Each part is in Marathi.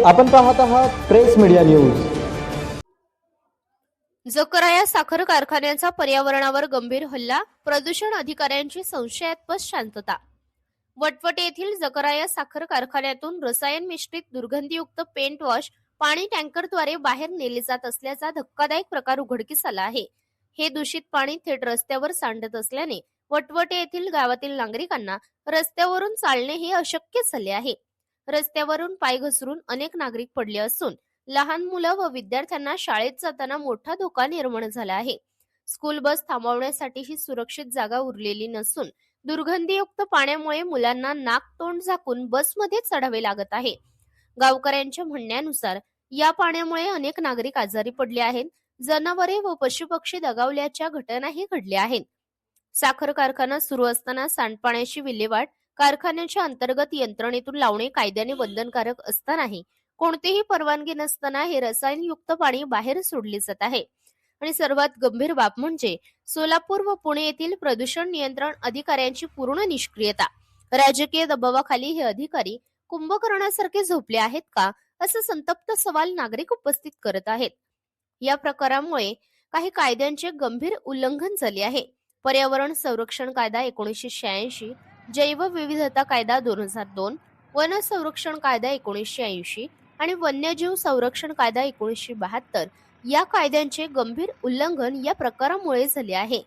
आपण पाहत आहात प्रेस मीडिया न्यूज। जकराया साखर कारखान्याचा पर्यावरणावर गंभीर हल्ला, प्रदूषण अधिकाऱ्यांची संशयास्पद शांतता। वटवटे येथील जकराया साखर कारखान्यातून रसायन मिश्रित दुर्गंधीयुक्त पेंट वॉश पाणी टँकरद्वारे बाहेर नेले जात असल्याचा धक्कादायक प्रकार उघडकीस आला आहे। हे दूषित पाणी थेट रस्त्यावर सांडत असल्याने वटवटे येथील गावातील नागरिकांना रस्त्यावरून चालणे हे अशक्य झाले आहे। रस्त्यावरून पाय घसरून अनेक नागरिक पडले असून लहान मुलं व विद्यार्थ्यांना शाळेत जाताना मोठा धोका निर्माण झाला आहे। स्कूल बस थांबवण्यासाठी ही सुरक्षित जागा उरलेली नसून दुर्गंधीयुक्त पाण्यामुळे मुलांना नाक तोंड झाकून बसमध्ये चढावे लागत आहे। गावकऱ्यांच्या म्हणण्यानुसार या पाण्यामुळे अनेक नागरिक आजारी पडले आहेत। जनावरे व पशुपक्षी दगावल्याच्या घटनाही घडल्या आहेत। साखर कारखाना सुरू असताना सांडपाण्याची विल्हेवाट कारखान्याच्या अंतर्गत यंत्रणेतून लावणे कायद्याने बंधनकारक असतानाही कोणतीही परवानगी नसताना हे रसायनयुक्त पाणी बाहेर सोडले जात आहे। आणि सर्वात गंभीर बाब म्हणजे सोलापूर व पुणे येथील प्रदूषण नियंत्रण अधिकाऱ्यांची पूर्ण निष्क्रियता। राजकीय दबावाखाली हे अधिकारी कुंभकर्णासारखे झोपले आहेत का, असा संतप्त सवाल नागरिक उपस्थित करत आहेत। या प्रकारामुळे काही कायद्यांचे गंभीर उल्लंघन झाले आहे। पर्यावरण संरक्षण कायदा 1986, जैवविविधता कायदा 2002, वन संरक्षण कायदा 1980 आणि वन्यजीव संरक्षण कायदा 1972 या कायद्यांचे गंभीर उल्लंघन या प्रकारामुळे झाले आहे।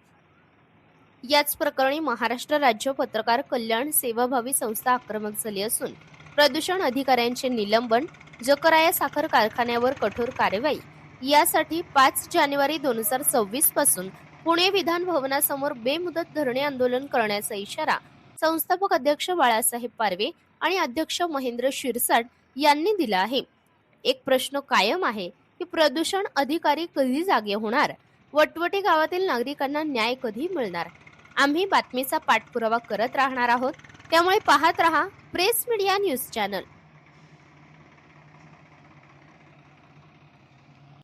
याच प्रकरणी महाराष्ट्र राज्य पत्रकार कल्याण सेवाभावी संस्था आक्रमक झाली असून प्रदूषण अधिकाऱ्यांचे निलंबन, जकराया साखर कारखान्यावर कठोर कार्यवाही यासाठी 5 जानेवारी 2026 पासून पुणे विधान भवनासमोर बेमुदत धरणे आंदोलन करण्याचा इशारा संस्थापक अध्यक्ष बाळासाहेब पारवे आणि अध्यक्ष महेंद्र शिरसाट यांनी दिला आहे। एक प्रश्न कायम आहे की प्रदूषण अधिकारी कधी जागे होणार, वटवटे गावातील नागरिकांना न्याय कधी मिळणार। आम्ही बातमीचा पाठपुरावा करत राहणार आहोत, त्यामुळे पाहत रहा प्रेस मीडिया न्यूज चॅनल।